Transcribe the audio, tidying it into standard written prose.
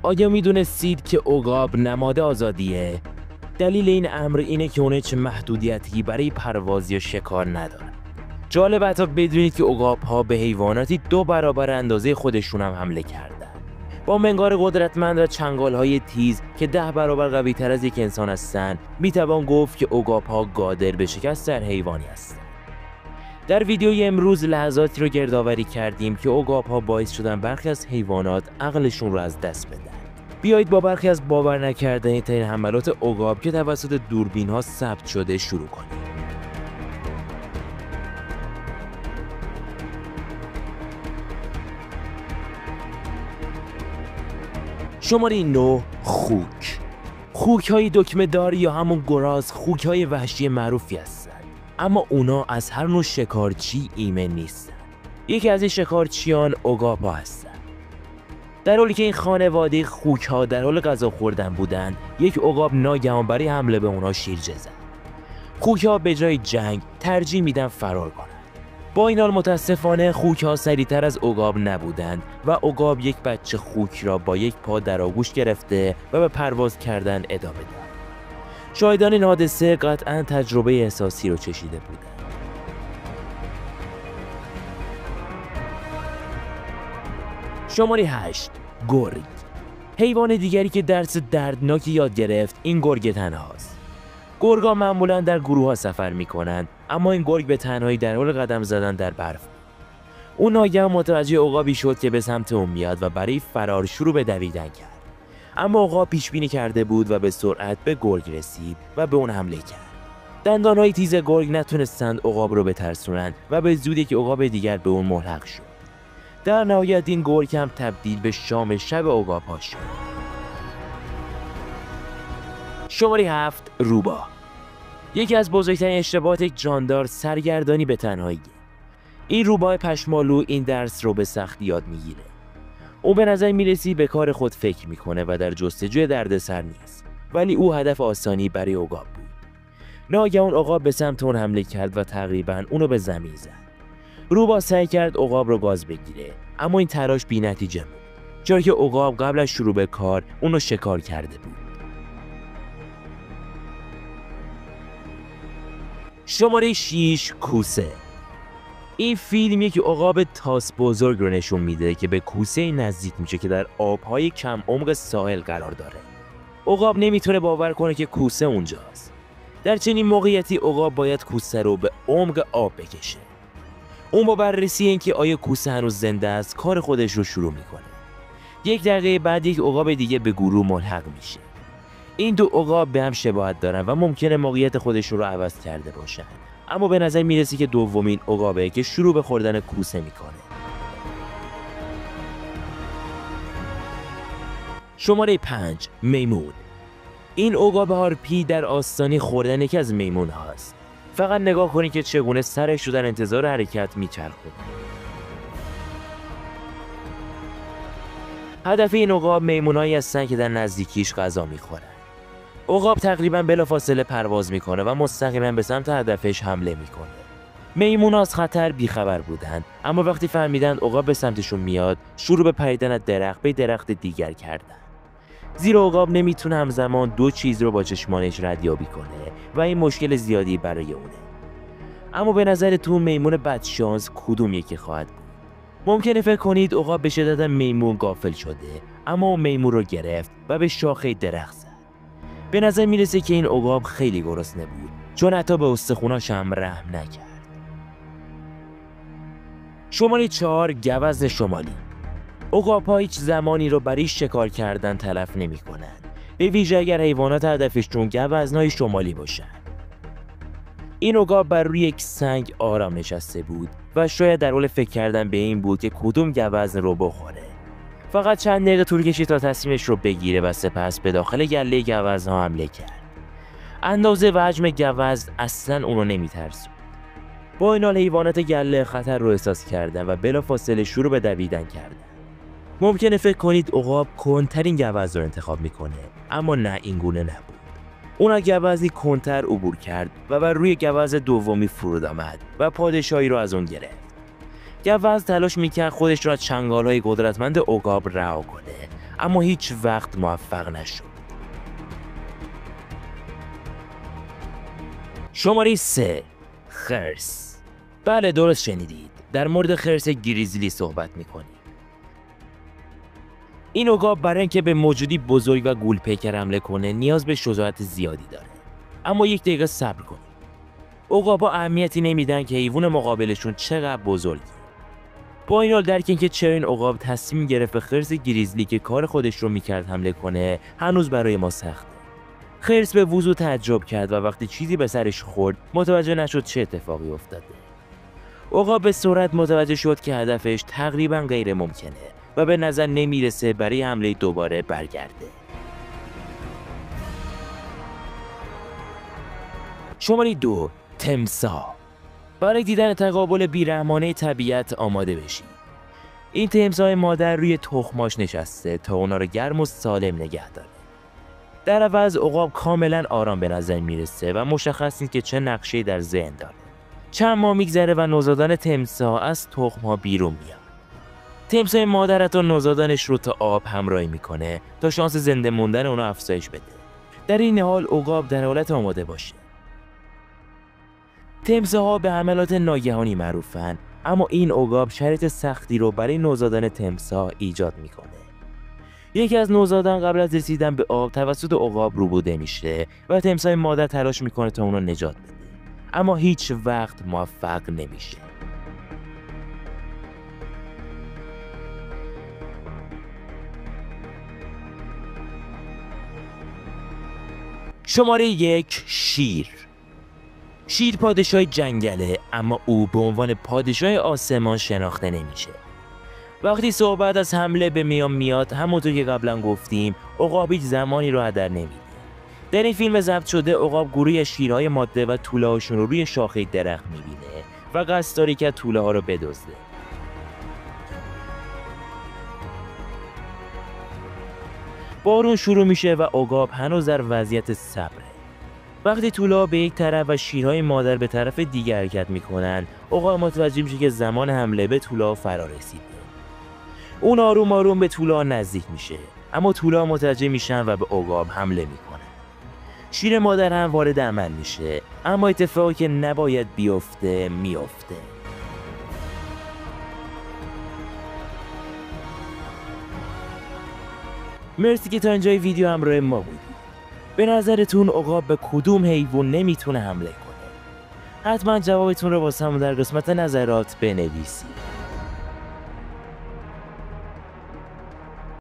آیا میدونستید که عقاب نماد آزادیه؟ دلیل این امر اینه که اون چه محدودیتی برای پرواز یا شکار ندارن. جالب حتی بدونید که عقاب‌ها به حیواناتی 2 برابر اندازه خودشون هم حمله کردن. با منقار قدرتمند و چنگال‌های تیز که 10 برابر قوی‌تر از یک انسان هستن، میتوان گفت که عقاب‌ها قادر به شکست هر حیوانی هستند. در ویدیوی امروز لحظاتی رو گردآوری کردیم که عقاب‌ها باعث شدن برخی از حیوانات عقلشون رو از دست بدن. بیایید با برخی از باور نکردنی ترین حملات عقاب که توسط دوربین‌ها ثبت شده شروع کنیم. شماره 9 خوک. خوک‌های دکمه دار یا همون گراز خوک‌های وحشی معروفی هستند، اما اونا از هر نوع شکارچی ایمن نیستن. یکی از این شکارچیان عقاب‌ها هستن. در حالی که این خانواده خوک‌ها در حال غذا خوردن بودند، یک عقاب ناگهان برای حمله به اونها شیرجه زد. خوک‌ها به جای جنگ ترجیح میدن فرار کنند. با این حال متاسفانه خوک‌ها سریعتر از عقاب نبودند و عقاب یک بچه خوک را با یک پا در آغوش گرفته و به پرواز کردن ادامه داد. شاهدان این حادثه قطعاً تجربه احساسی رو چشیده بودند. شماره 8 گرگ. حیوان دیگری که درس دردناکی یاد گرفت این گرگ تنهاست. گرگ‌ها معمولاً در گروه‌ها سفر می‌کنند، اما این گرگ به تنهایی در حال قدم زدن در برف. اون ناگهان متوجه عقابی شد که به سمت اون میاد و برای فرار شروع به دویدن کرد. اما عقاب پیش بینی کرده بود و به سرعت به گرگ رسید و به اون حمله کرد. دندان‌های تیز گرگ نتونستند عقاب رو بترسونند و به زودی که عقاب دیگر به اون ملحق شد. در نهایت این گرگ هم تبدیل به شام شب عقاب‌ها شد. شماره 7 روباه. یکی از بزرگترین اشتباهات یک جاندار سرگردانی به تنهایی. این روباه پشمالو این درس رو به سختی یاد میگیره. او به نظر میرسی به کار خود فکر میکنه و در جستجوی دردسر نیست، ولی او هدف آسانی برای عقاب بود. ناگهان عقاب به سمت اون حمله کرد و تقریباً اونو به زمین زد. روباه سعی کرد عقاب رو گاز بگیره، اما این تلاش بی‌نتیجه بود، چرا که عقاب قبل از شروع به کار اونو شکار کرده بود. شماره 6 کوسه. این فیلمیه که عقاب تاس بزرگ رو نشون میده که به کوسه نزدیک میشه که در آبهای کم عمق ساحل قرار داره. عقاب نمیتونه باور کنه که کوسه اونجاست. در چنین موقعیتی عقاب باید کوسه رو به عمق آب بکشه. اون با بررسی اینکه آیا کوسه هنوز زنده است کار خودش رو شروع میکنه. 1 دقیقه بعد یک عقاب دیگه به گروه ملحق میشه. این 2 عقاب به هم شباهت دارن و ممکنه موقعیت خودشون رو عوض کرده باشن، اما به نظر میرسه که دومین عقابه که شروع به خوردن کوسه میکنه. شماره 5 میمون. این عقاب هارپی در آستانه خوردن یکی از میمون هاست. فقط نگاه کنید که چگونه سرش رو در انتظار حرکت میچرخونه. هدف این عقاب میمونایی هستن که در نزدیکیش غذا میخورن. عقاب تقریباً بلافاصله پرواز میکنه و مستقیما به سمت هدفش حمله میکنه. میمونا از خطر بیخبر بودند، اما وقتی فهمیدن عقاب به سمتشون میاد، شروع به پریدن از درخت به درخت دیگر کردن. زیرا عقاب نمیتونه همزمان 2 چیز رو با چشمانش ردیابی کنه و این مشکل زیادی برای اونه. اما به نظرتون میمون بدشانس کدوم یکی خواهد بود؟ ممکنه فکر کنید عقاب به شدت میمون غافل شده، اما اون میمون رو گرفت و به شاخه درخت زد. به نظر میرسه که این عقاب خیلی گرسنه بود، چون حتی به استخوناش هم رحم نکرد. شماره 4 گوزن شمالی. عقاب‌ها هیچ زمانی رو برای شکار کردن تلف نمی‌کنند، به ویژه اگر حیوانات هدفشون گوزن‌های شمالی باشن. این عقاب بر روی یک سنگ آرام نشسته بود و شاید در حال فکر کردن به این بود که کدوم گوزن رو بخوره. فقط چند دقیقه طول کشید تا تصمیمش رو بگیره و سپس به داخل گله گوزن‌ها حمله کرد. اندازه و حجم گوزن اصلاً اونو نمی‌ترسوند. با این حال حیوانات گله خطر رو احساس کردن و بلافاصله شروع به دویدن کردن. ممکنه فکر کنید عقاب کندترین گوزن رو انتخاب میکنه، اما نه، این گونه نبود. اون گوزنی کندتر عبور کرد و بر روی گوزن دومی فرود آمد و پادشاهی رو از اون گرفت. گوزن تلاش میکرد خودش را از چنگال‌های قدرتمند عقاب رها کنه، اما هیچ وقت موفق نشد. شماره 3. خرس. بله درست شنیدید، در مورد خرس گریزلی صحبت میکنیم. این عقاب برای اینکه به موجودی بزرگ و گولپیکر حمله کنه نیاز به شجاعت زیادی داره. اما یک دقیقه صبر کنید. عقاب‌ها اهمیتی نمیدن که حیوان مقابلشون چقدر بزرگه. با این حال درک اینکه چرا این عقاب تصمیم گرفت به خرس گریزلی که کار خودش رو میکرد حمله کنه هنوز برای ما سخته. خرس به وضوح تعجب کرد و وقتی چیزی به سرش خورد متوجه نشد چه اتفاقی افتاده. عقاب به سرعت متوجه شد که هدفش تقریبا غیر ممکنه و به نظر نمیرسه برای حمله دوباره برگرده. شماره 2. تمساح. برای دیدن تقابل بیرحمانه طبیعت آماده بشید. این تمساح مادر روی تخماش نشسته تا اونا رو گرم و سالم نگه داره. در عوض عقاب کاملا آرام به نظر میرسه و مشخص نیست که چه نقشه‌ای در ذهن داره. چند ماه میگذره و نوزادان تمساح از تخم‌ها بیرون میاد. تمساح مادر حتی نوزادانش رو تا آب همراهی میکنه تا شانس زنده موندن اونا افزایش بده. در این حال عقاب در حالت آماده باشه. تمساح‌ها به حملات ناگهانی معروفن، اما این عقاب شرایط سختی رو برای نوزادان تمساح ایجاد میکنه. یکی از نوزادان قبل از رسیدن به آب توسط عقاب روبوده میشه و تمساح مادر تلاش میکنه تا اون رو نجات بده، اما هیچ وقت موفق نمیشه. شماره 1. شیر. شیر پادشاه جنگله، اما او به عنوان پادشاه آسمان شناخته نمیشه. وقتی صحبت از حمله به میان میاد، همونطور که قبلا گفتیم عقاب هیچ زمانی رو هدر نمیده. در این فیلم ضبط شده عقاب گروهی شیرهای ماده و توله‌هاشون رو روی شاخه درخت میبینه و قصد داره که توله ها رو بدزده. بارون شروع میشه و عقاب هنوز در وضعیت صبره. وقتی توله به یک طرف و شیرهای مادر به طرف دیگر حرکت میکنن، عقاب متوجه میشه که زمان حمله به توله فرا رسیده. اون آروم آروم به توله نزدیک میشه، اما توله متوجه میشن و به عقاب حمله میکنن. شیر مادر هم وارد عمل میشه، اما اتفاقی که نباید بیفته میفته. مرسی که تا اینجای ویدیو همراه ما بودید. به نظرتون عقاب به کدوم حیوان نمیتونه حمله کنه؟ حتما جوابتون رو واسمون در قسمت نظرات بنویسید.